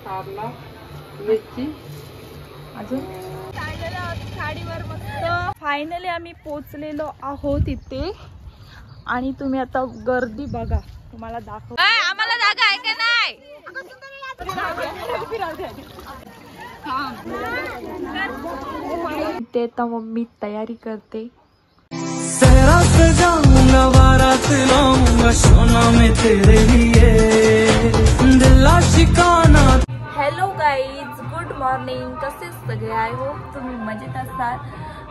कारला, मिरची अजून गाडीवर मस्त. फायनली आम्ही पोचलेलो आहोत इथे आणि तुम्ही आता गर्दी बघा, तुम्हाला दाखव. आम्हाला जागा आहे का नाही? ते आता मम्मी तयारी करते. Hello guys, good morning. कसे सगळे? आय होप तुम्ही मजेत असाल.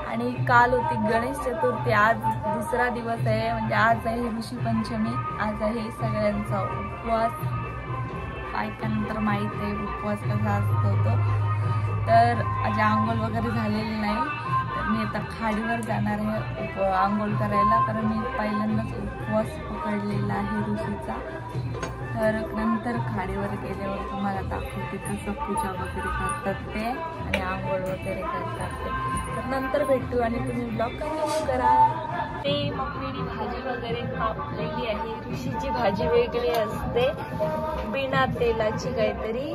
आणि काल होती गणेश चतुर्थी, आज दुसरा दिवस आहे, म्हणजे आज आहे ऋषी पंचमी. आज आहे सगळ्यांचा उपवास. बायकांनंतर माहीत आहे उपवास कसा असतो तो. तर आज आंघोळ वगैरे झालेली नाही, तर मी आता खाडीवर जाणार आहे आंघोळ करायला, कारण मी पहिल्यांदाच उपवास पकडलेला आहे ऋषीचा. तर नंतर खाडीवर गेल्यावर तुम्हाला दाखवते कसं पूजा वगैरे करतात ते आणि आंघोळ वगैरे करतात ते. तर नंतर भेटू आणि तुम्ही ब्लॉग कंटिन्यू करा. ते मम्मीने भाजी वगैरे कापलेली आहे. ऋषीची भाजी वेगळी असते, बिना तेलाची काहीतरी.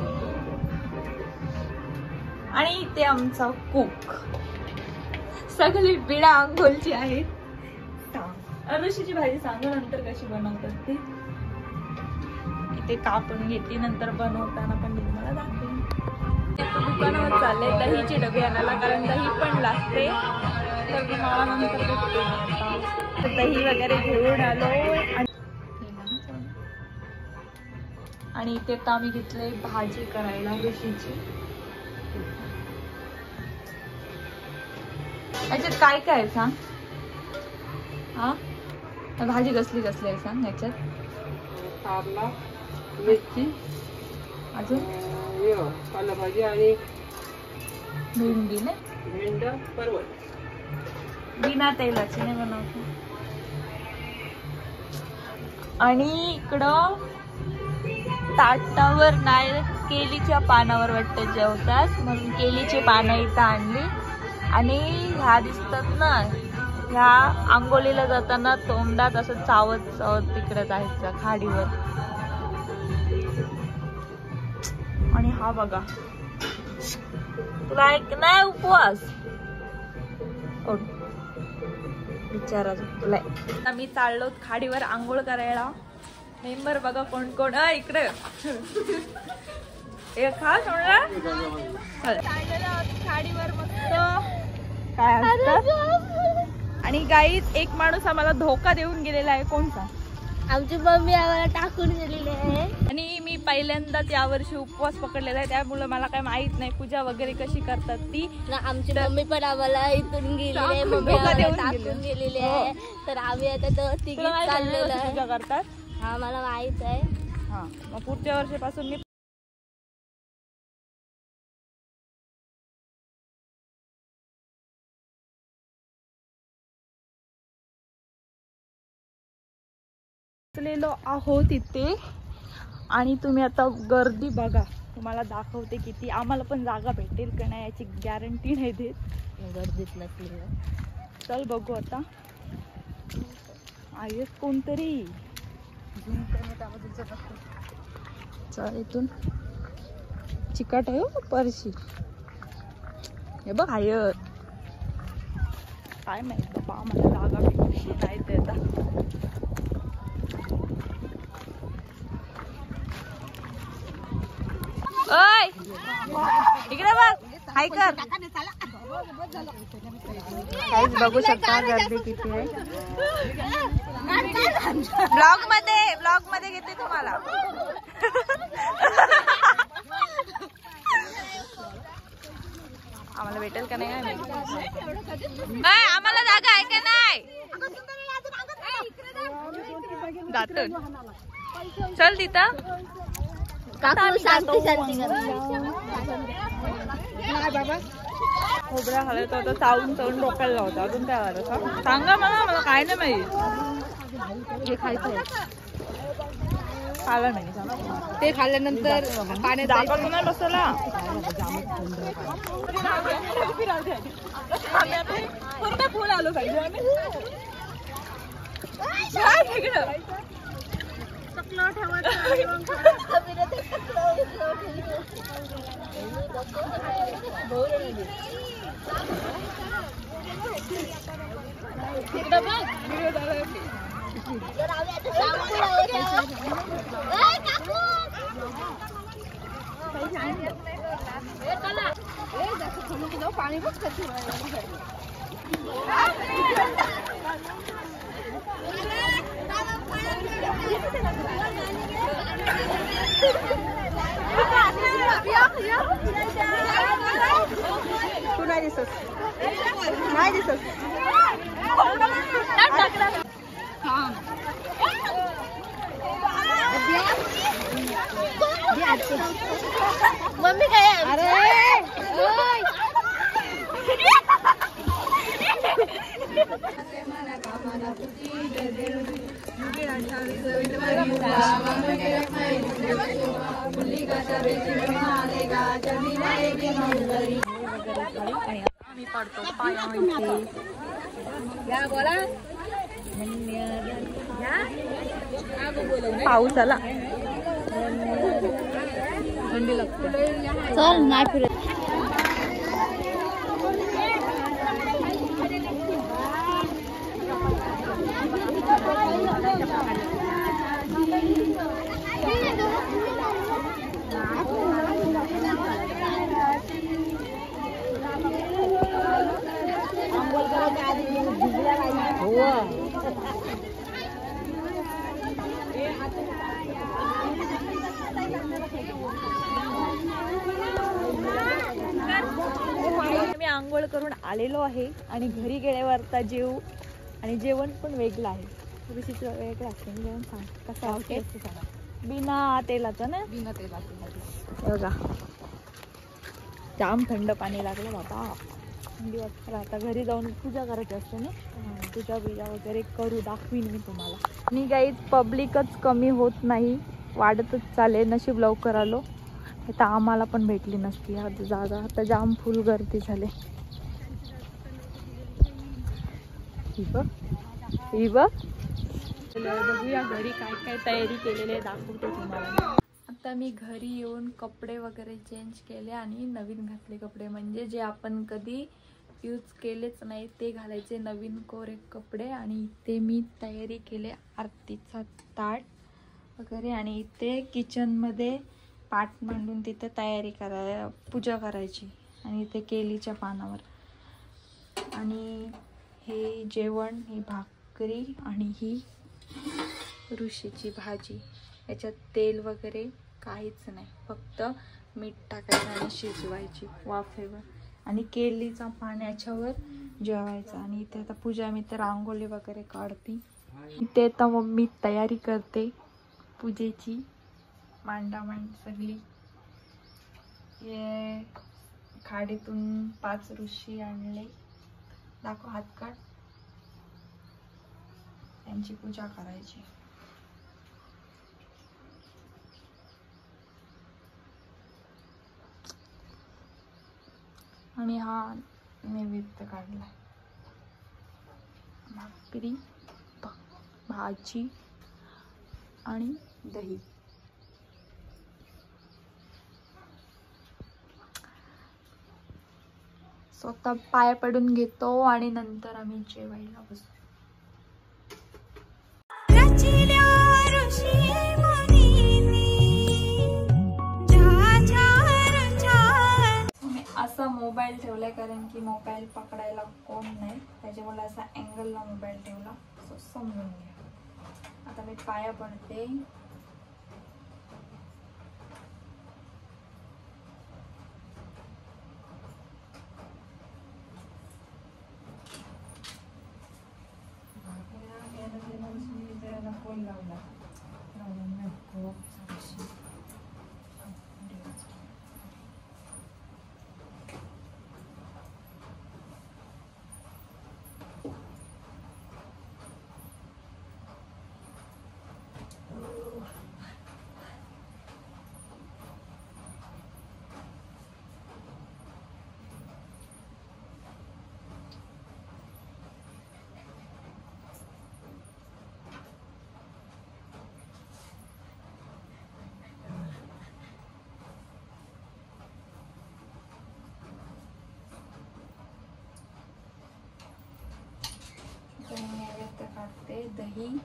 आणि इथे आमचा कुक, सगळी बिना आंघोळची आहेत. ऋषीची भाजी सांगू नंतर कशी बनवतात ती. इथे कापून घेतली, नंतर बनवताना पण मी तुम्हाला दाखवेन. दुकानावर चाललंय दहीचे डबे आणायला, कारण दही पण लागते. तर तुम्हाला नंतर भेटते. दही वगैरे घेऊन आलो आणि इथे तर आम्ही घेतलंय भाजी करायला ऋषीची. याच्यात काय काय सांग? हा, भाजी कसली कसली आहे सांग याच्यात? कारला, मिरची, अजून पालेभाजी आणि भेंडी ना, भेंड, परवल. बिना तेलाची नाही बनवतो. आणि इकडं ताटावर नाही, केलीच्या पानावर वाटतं जेवतात, म्हणून केलीची पानं इथं आणली. आणि ह्या दिसतात ना, ह्या आंघोळीला जाताना तोंडात असं चावत चावत तिकडे जायचं खाडीवर. आणि हा बघा, तुला एक नाही उपवास विचारा तुला. आम्ही चाललो खाडीवर आंघोळ करायला. मेंबर बघा कोण कोण. इकडे खा सोडला खाडीवर मस्त काय असतं. आणि गाईज एक माणूस आम्हाला धोका देऊन गेलेला आहे. कोणता? आमची मम्मी आम्हाला टाकून दिलेली आहे. आणि मी पहिल्यांदाच यावर्षी उपवास पकडलेला आहे, त्यामुळे मला काय माहित नाही पूजा वगैरे कशी करतात ती. आमची मम्मी पण आम्हाला इथून गेलेली आहे, मम्मी टाकून गेलेली आहे. तर आम्ही आता तिघी चाललेलो आहे. पूजा करतात हा मला माहित आहे. हा, मग पुढच्या वर्षापासून मी आहोत इथे. आणि तुम्ही आता गर्दी बघा, तुम्हाला दाखवते किती. आम्हाला पण जागा भेटेल का नाही याची गॅरंटी नाही देत, गर्दीत नसली. चल बघू आता. आहेच कोणतरी. चल इथून चिकट आहे हो परशी. हे बघ आहे, काय माहित बाबा, आम्हाला जागा भेटली नाही देता. ओय इकडे बघ, हाय कर. काहीच बघू शकता गर्दी किती आहे. ब्लॉग मध्ये घेते तुम्हाला. आम्हाला भेटेल का नाही आम्हाला जागा आहे का नाही? जातो चल तिथं. खोबऱ्या हलत होता, चावून चावून डोक्याला लावता. अजून काय झालं का सांगा मला, मला काय नाही माहित. हे खायचं खाल्लं नाही, ते खाल्ल्यानंतर पाण्यात जायचं नाही बसला. फुल आलो तू नाही दिसत, नाही दिसत. मम्मी काय अरे आम्ही पडतो पायामध्ये. पाऊस आला, थंडी लागते. चल नाही फिरत. मी आंघोळ करून आलेलो आहे आणि घरी गेल्यावर आता जेवू. आणि जेवण पण वेगळं आहे, ऋषीचं वेगळं असतं. जेवण सांग कसं आहे सांगा. बिना तेलाचं ना, बिना तेलाचं बघा. जाम थंड पाणी लागलं बाबा, थंडी वाटतं. आता घरी जाऊन पूजा करायची असते ना, पूजा बिजा वगैरे करू, दाखवीन मी तुम्हाला. आणि काही पब्लिकच कमी होत नाही, वाढतच चालेल. नशीब लवकर आलो, आता आम्हाला पण भेटली नसती हा जागा. आता जाम फुल गर्दी झाले. ही बघ, बघूया घरी काय काय तयारी केलेली आहे, दाखवते तुम्हाला. आता मी घरी येऊन कपडे वगैरे चेंज केले आणि नवीन घातले कपडे, म्हणजे जे आपण कधी यूज केलेच नाही ते घालायचे नवीन कोरे कपडे. आणि इथे मी तयारी केले आरतीचा ताट वगैरे, आणि इथे किचनमध्ये पाट मांडून तिथे तयारी पूजा करायची. आणि इथे केलीच्या पानावर. आणि हे जेवण, ही भाकरी आणि ही ऋषीची भाजी. याच्यात तेल वगैरे काहीच नाही, फक्त मीठ टाकायचं आणि शिजवायची वाफेवर. आणि केलीचा पान याच्यावर जेवायचा. आणि इथे आता पूजा, मी तर रांगोळी वगैरे काढते. इथे आता मम्मी तयारी करते पूजेची. मांडामांड सगळी. हे खाडीतून 5 ऋषी आणले, दाखव हात काढ. त्यांची पूजा करायची. आणि हा नैवेद्य काढलाय, भाकरी, भाजी आणि दही. स्वतः पाया पडून घेतो आणि नंतर आम्ही जेवायला बसतो. मी असा मोबाईल ठेवलाय कारण की मोबाईल पकडायला कोण नाही, त्याच्यामुळे असा अँगलला मोबाईल ठेवला, समजून घ्या. आता मी पाया पडते. दही,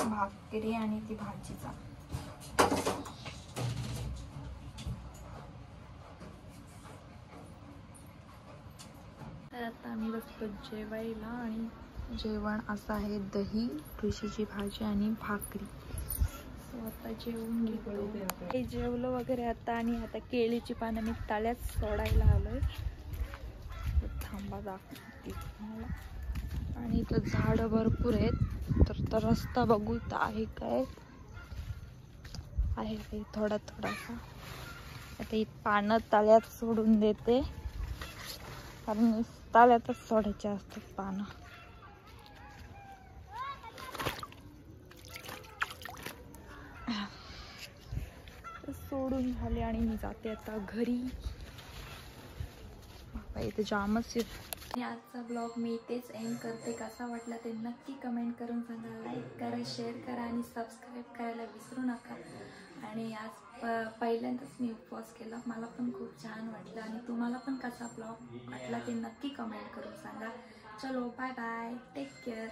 भाकरी आणि ती भाजीचा. तर आता आम्ही बसतो जेवायला आणि जेवण असं आहे दही, तुळशीची भाजी आणि भाकरी. सो आता जेवून घेतो. हे जेवलं वगैरे आता आणि आता केळीची पानं मी तळ्यात सोडायला आलोय. थांबा दाखवते तुम्हाला. आणि इथं झाडं भरपूर आहेत. तर रस्ता बघू इथं आहे काय आहे थोडा थोडासा. आता ही पानं तळ्यात सोडून देते कारण तळ्यातच सोडायचे असतात पानं. सोडून झाले आणि मी जाते आता घरी. इथे जामच आणि आजचा ब्लॉग मी इथेच एंड करते. कसा वाटला ते नक्की कमेंट करून सांगा. लाईक करा, शेअर करा आणि सबस्क्राईब करायला विसरू नका. आणि आज पहिल्यांदाच मी उपवास केला. मला पण खूप छान वाटलं आणि तुम्हाला पण कसा ब्लॉग वाटला ते नक्की कमेंट करून सांगा. चलो बाय बाय, टेक केअर.